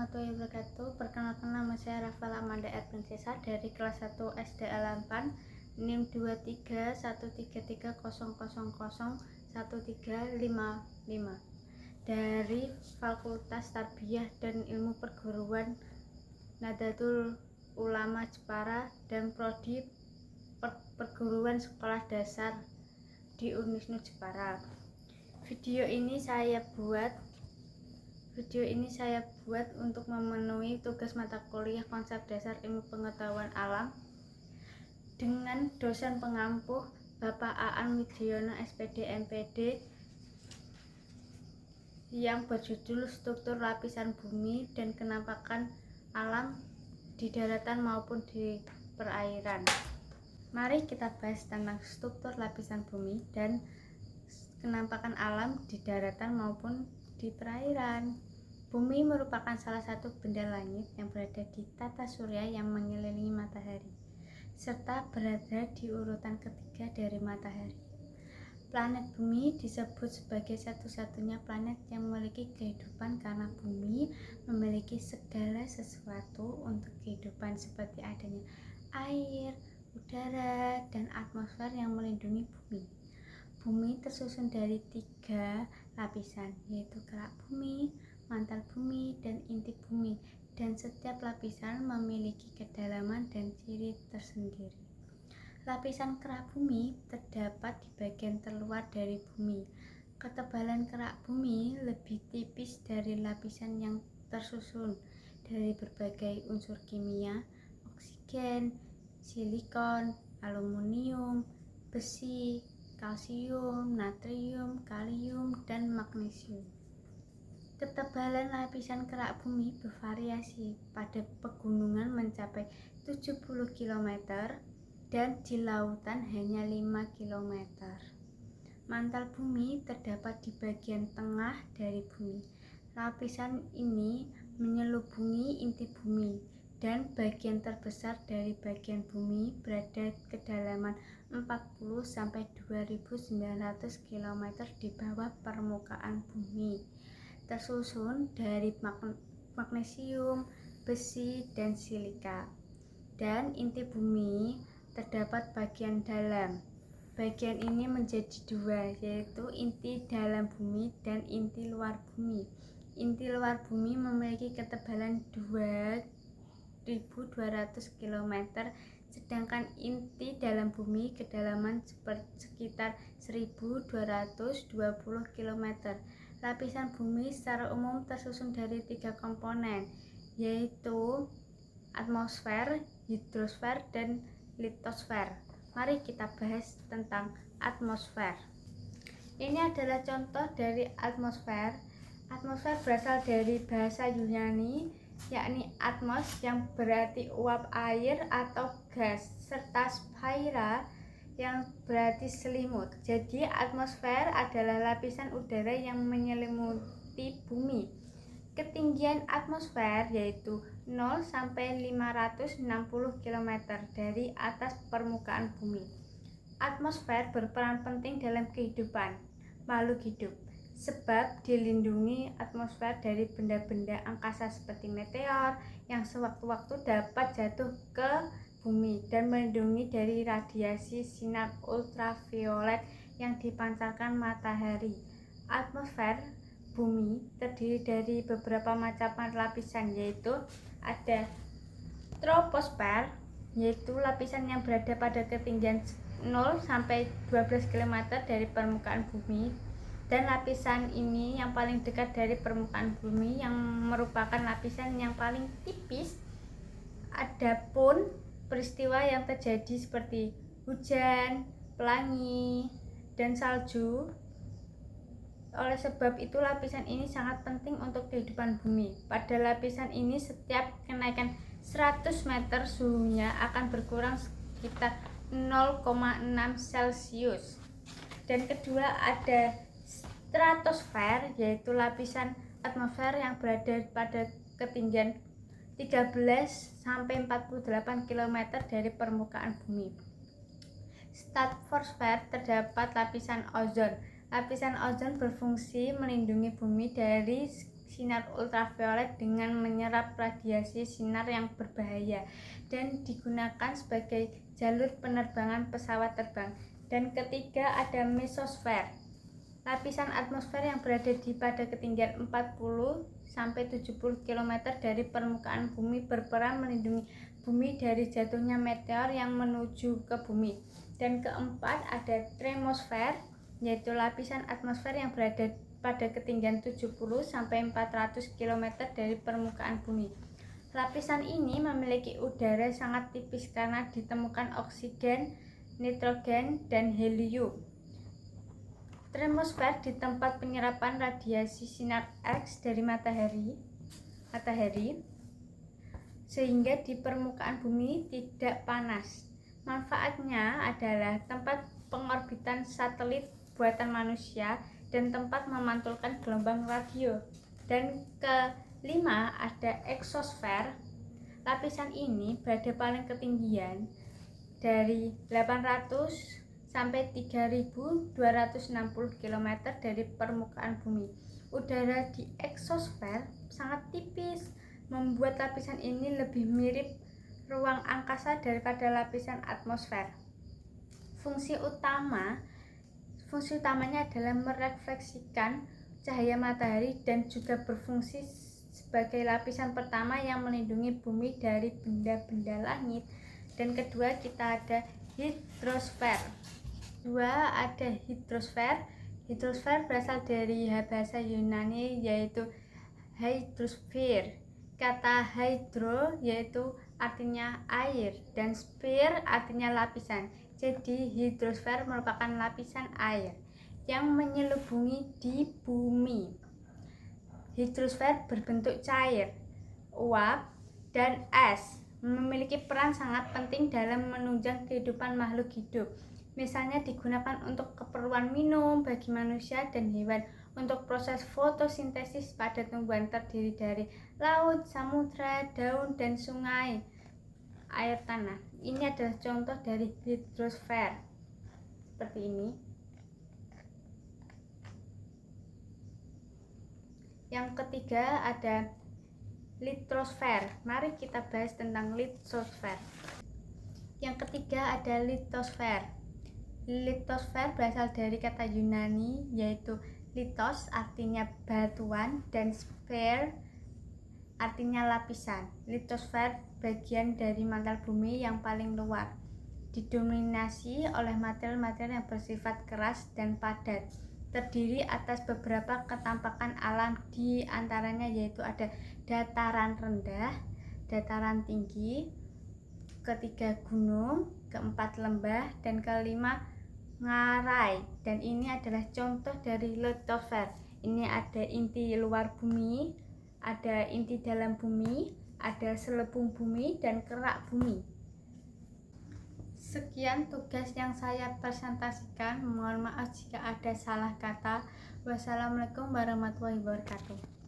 warahmatullahi wabarakatuh. Perkenalkan, nama saya Rafael Amanda Ervinsesa dari kelas 1 SD Alampan, NIM 231333001355 dari Fakultas Tarbiyah dan Ilmu Perguruan Nahdlatul Ulama Jepara dan Prodi Perguruan Sekolah Dasar di Unisnu Jepara. Video ini saya buat untuk memenuhi tugas mata kuliah konsep dasar ilmu pengetahuan alam dengan dosen pengampuh Bapak Aan Widiono SPD MPD yang berjudul struktur lapisan bumi dan kenampakan alam di daratan maupun di perairan. Mari kita bahas tentang struktur lapisan bumi dan kenampakan alam di daratan maupun di perairan. Bumi merupakan salah satu benda langit yang berada di tata surya yang mengelilingi matahari, serta berada di urutan ketiga dari matahari. Planet bumi disebut sebagai satu-satunya planet yang memiliki kehidupan karena bumi memiliki segala sesuatu untuk kehidupan seperti adanya air, udara, dan atmosfer yang melindungi bumi. Bumi tersusun dari 3 lapisan, yaitu kerak bumi, mantel bumi, dan inti bumi, dan setiap lapisan memiliki kedalaman dan ciri tersendiri. Lapisan kerak bumi terdapat di bagian terluar dari bumi. Ketebalan kerak bumi lebih tipis dari lapisan yang tersusun dari berbagai unsur kimia, oksigen, silikon, aluminium, besi, kalsium, natrium, kalium, dan magnesium. Ketebalan lapisan kerak bumi bervariasi, pada pegunungan mencapai 70 km dan di lautan hanya 5 km. Mantel bumi terdapat di bagian tengah dari bumi. Lapisan ini menyelubungi inti bumi, dan bagian terbesar dari bagian bumi berada kedalaman 40-2900 km di bawah permukaan bumi, tersusun dari magnesium, besi, dan silika. Dan inti bumi terdapat bagian dalam. Bagian ini menjadi 2, yaitu inti dalam bumi dan inti luar bumi. Inti luar bumi memiliki ketebalan 2.200 km, sedangkan inti dalam bumi kedalaman sekitar 1.220 km. Lapisan bumi secara umum tersusun dari 3 komponen, yaitu atmosfer, hidrosfer, dan litosfer. Mari kita bahas tentang atmosfer. Ini adalah contoh dari atmosfer. Atmosfer berasal dari bahasa Yunani, yakni atmos yang berarti uap air atau gas, serta sphaira yang berarti selimut. Jadi atmosfer adalah lapisan udara yang menyelimuti bumi. Ketinggian atmosfer yaitu 0 sampai 560 km dari atas permukaan bumi. Atmosfer berperan penting dalam kehidupan makhluk hidup, sebab dilindungi atmosfer dari benda-benda angkasa seperti meteor yang sewaktu-waktu dapat jatuh ke bumi, dan melindungi dari radiasi sinar ultraviolet yang dipancarkan matahari. Atmosfer bumi terdiri dari beberapa macam lapisan, yaitu ada troposfer, yaitu lapisan yang berada pada ketinggian 0 sampai 12 km dari permukaan bumi, dan lapisan ini yang paling dekat dari permukaan bumi yang merupakan lapisan yang paling tipis. Adapun peristiwa yang terjadi seperti hujan, pelangi, dan salju. Oleh sebab itu lapisan ini sangat penting untuk kehidupan bumi. Pada lapisan ini setiap kenaikan 100 meter suhunya akan berkurang sekitar 0,6 Celcius. Dan kedua ada stratosfer, yaitu lapisan atmosfer yang berada pada ketinggian 13 sampai 48 km dari permukaan bumi. Stratosfer terdapat lapisan ozon. Lapisan ozon berfungsi melindungi bumi dari sinar ultraviolet dengan menyerap radiasi sinar yang berbahaya dan digunakan sebagai jalur penerbangan pesawat terbang. Dan ketiga ada mesosfer, lapisan atmosfer yang berada pada ketinggian 40-70 km dari permukaan bumi berperan melindungi bumi dari jatuhnya meteor yang menuju ke bumi. Dan keempat ada termosfer, yaitu lapisan atmosfer yang berada pada ketinggian 70-400 km dari permukaan bumi. Lapisan ini memiliki udara sangat tipis karena ditemukan oksigen, nitrogen, dan helium. Termosfer di tempat penyerapan radiasi sinar X dari matahari, sehingga di permukaan bumi tidak panas. Manfaatnya adalah tempat pengorbitan satelit buatan manusia dan tempat memantulkan gelombang radio. Dan kelima ada eksosfer. Lapisan ini berada paling ketinggian dari 800 sampai 3.260 km dari permukaan bumi. Udara di eksosfer sangat tipis, membuat lapisan ini lebih mirip ruang angkasa daripada lapisan atmosfer. Fungsi utamanya adalah merefleksikan cahaya matahari dan juga berfungsi sebagai lapisan pertama yang melindungi bumi dari benda-benda langit. Dan kedua kita ada hidrosfer. Hidrosfer berasal dari bahasa Yunani yaitu hydrosphere. Kata hydro yaitu artinya air dan sphere artinya lapisan. Jadi hidrosfer merupakan lapisan air yang menyelubungi di bumi. Hidrosfer berbentuk cair, uap, dan es, memiliki peran sangat penting dalam menunjang kehidupan makhluk hidup. Misalnya digunakan untuk keperluan minum bagi manusia dan hewan, untuk proses fotosintesis pada tumbuhan terdiri dari laut, samudra, daun, dan sungai, air tanah. Ini adalah contoh dari hidrosfer. Seperti ini. Yang ketiga ada litosfer. Mari kita bahas tentang litosfer. Yang ketiga ada litosfer. Litosfer berasal dari kata Yunani yaitu litos artinya batuan dan sphere artinya lapisan. Litosfer bagian dari mantel bumi yang paling luar, didominasi oleh material-material yang bersifat keras dan padat, terdiri atas beberapa ketampakan alam, di antaranya yaitu ada dataran rendah, dataran tinggi, ketiga gunung, keempat lembah, dan kelima ngarai. Dan ini adalah contoh dari litosfer. Ini ada inti luar bumi, ada inti dalam bumi, ada selebung bumi, dan kerak bumi. Sekian tugas yang saya presentasikan. Mohon maaf jika ada salah kata. Wassalamualaikum warahmatullahi wabarakatuh.